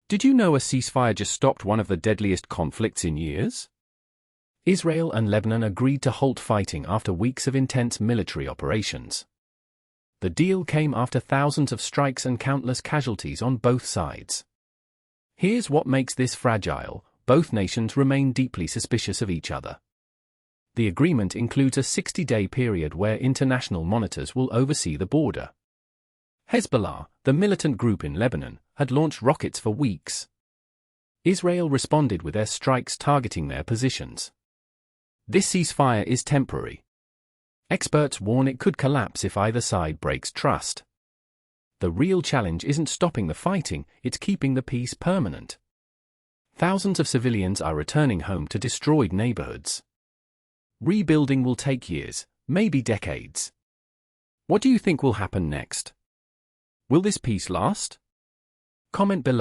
Did you know a ceasefire just stopped one of the deadliest conflicts in years? Israel and Lebanon agreed to halt fighting after weeks of intense military operations. The deal came after thousands of strikes and countless casualties on both sides. Here's what makes this fragile: both nations remain deeply suspicious of each other. The agreement includes a 60-day period where international monitors will oversee the border. Hezbollah, the militant group in Lebanon, had launched rockets for weeks. Israel responded with airstrikes targeting their positions. This ceasefire is temporary. Experts warn it could collapse if either side breaks trust. The real challenge isn't stopping the fighting, it's keeping the peace permanent. Thousands of civilians are returning home to destroyed neighborhoods. Rebuilding will take years, maybe decades. What do you think will happen next? Will this peace last? Comment below.